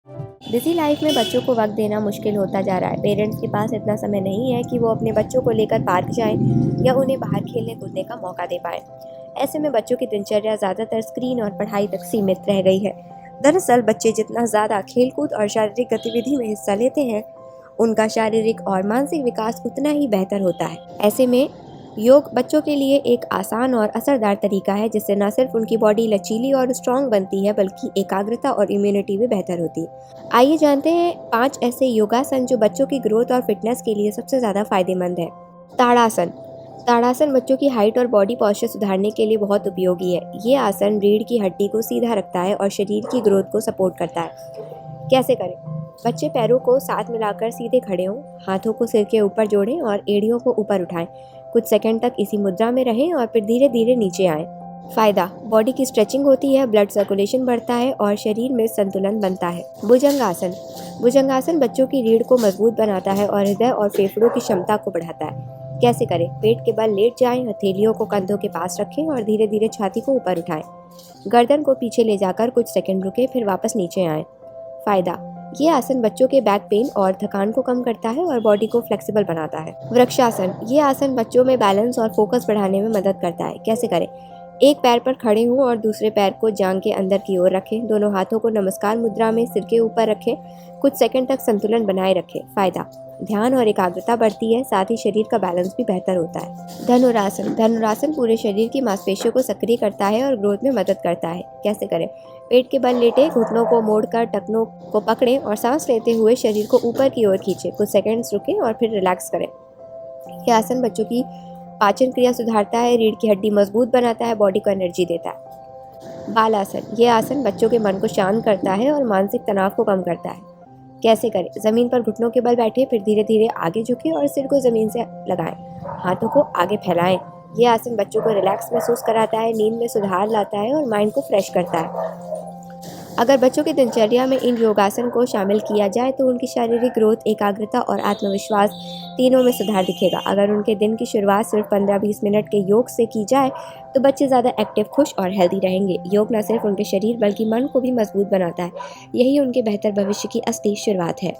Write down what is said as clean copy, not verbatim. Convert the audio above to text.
Busy life में बच्चों को वक्त देना मुश्किल होता जा रहा है। पेरेंट्स के पास इतना समय नहीं है कि वो अपने बच्चों को लेकर पार्क जाएं या उन्हें बाहर खेलने कूदने का मौका दे पाएं। ऐसे में बच्चों की दिनचर्या ज़्यादातर स्क्रीन और पढ़ाई तक सीमित रह गई है। दरअसल बच्चे जितना ज़्यादा खेलकूद और शारीरिक गतिविधि में हिस्सा लेते हैं, उनका शारीरिक और मानसिक विकास उतना ही बेहतर होता है। ऐसे में योग बच्चों के लिए एक आसान और असरदार तरीका है, जिससे न सिर्फ उनकी बॉडी लचीली और स्ट्रांग बनती है, बल्कि एकाग्रता और इम्यूनिटी भी बेहतर होती है। आइए जानते हैं 5 ऐसे योगासन जो बच्चों की ग्रोथ और फिटनेस के लिए सबसे ज़्यादा फायदेमंद है। ताड़ासन। ताड़ासन बच्चों की हाइट और बॉडी पॉस्चर सुधारने के लिए बहुत उपयोगी है। ये आसन रीढ़ की हड्डी को सीधा रखता है और शरीर की ग्रोथ को सपोर्ट करता है। कैसे करें? बच्चे पैरों को साथ मिलाकर सीधे खड़े हों, हाथों को सिर के ऊपर जोड़ें और एड़ियों को ऊपर उठाएं। कुछ सेकंड तक इसी मुद्रा में रहें और फिर धीरे धीरे नीचे आएं। फायदा: बॉडी की स्ट्रेचिंग होती है, ब्लड सर्कुलेशन बढ़ता है और शरीर में संतुलन बनता है। भुजंगासन। भुजंगासन बच्चों की रीढ़ को मजबूत बनाता है और हृदय और फेफड़ों की क्षमता को बढ़ाता है। कैसे करें? पेट के बल लेट जाएं, हथेलियों को कंधों के पास रखें और धीरे धीरे छाती को ऊपर उठाएं। गर्दन को पीछे ले जाकर कुछ सेकंड रुकें, फिर वापस नीचे आएं। फायदा: ये आसन बच्चों के बैक पेन और थकान को कम करता है और बॉडी को फ्लेक्सिबल बनाता है। वृक्षासन। ये आसन बच्चों में बैलेंस और फोकस बढ़ाने में मदद करता है। कैसे करें? एक पैर पर खड़े हों और दूसरे पैर को जांघ के अंदर की ओर रखें। दोनों हाथों को नमस्कार मुद्रा में सिर के ऊपर रखें। कुछ सेकंड तक संतुलन बनाए रखें। फायदा: ध्यान और एकाग्रता बढ़ती है, साथ ही शरीर का बैलेंस भी बेहतर होता है। धनुरासन। धनुरासन पूरे शरीर की मांसपेशियों को सक्रिय करता है और ग्रोथ में मदद करता है। कैसे करें? पेट के बल लेटे, घुटनों को मोड़कर टखनों को पकड़ें और सांस लेते हुए शरीर को ऊपर की ओर खींचें। कुछ सेकंड्स रुकें और फिर रिलैक्स करें। यह आसन बच्चों की पाचन क्रिया सुधारता है, रीढ़ की हड्डी मजबूत बनाता है, बॉडी को एनर्जी देता है। बालासन। यह आसन बच्चों के मन को शांत करता है और मानसिक तनाव को कम करता है। कैसे करें? ज़मीन पर घुटनों के बल बैठे, फिर धीरे धीरे आगे झुकें और सिर को ज़मीन से लगाएं। हाथों को आगे फैलाएं। यह आसन बच्चों को रिलैक्स महसूस कराता है, नींद में सुधार लाता है और माइंड को फ्रेश करता है। अगर बच्चों की दिनचर्या में इन योगासन को शामिल किया जाए तो उनकी शारीरिक ग्रोथ, एकाग्रता और आत्मविश्वास तीनों में सुधार दिखेगा। अगर उनके दिन की शुरुआत सिर्फ 15-20 मिनट के योग से की जाए तो बच्चे ज़्यादा एक्टिव, खुश और हेल्दी रहेंगे। योग न सिर्फ उनके शरीर बल्कि मन को भी मजबूत बनाता है। यही उनके बेहतर भविष्य की असली शुरुआत है।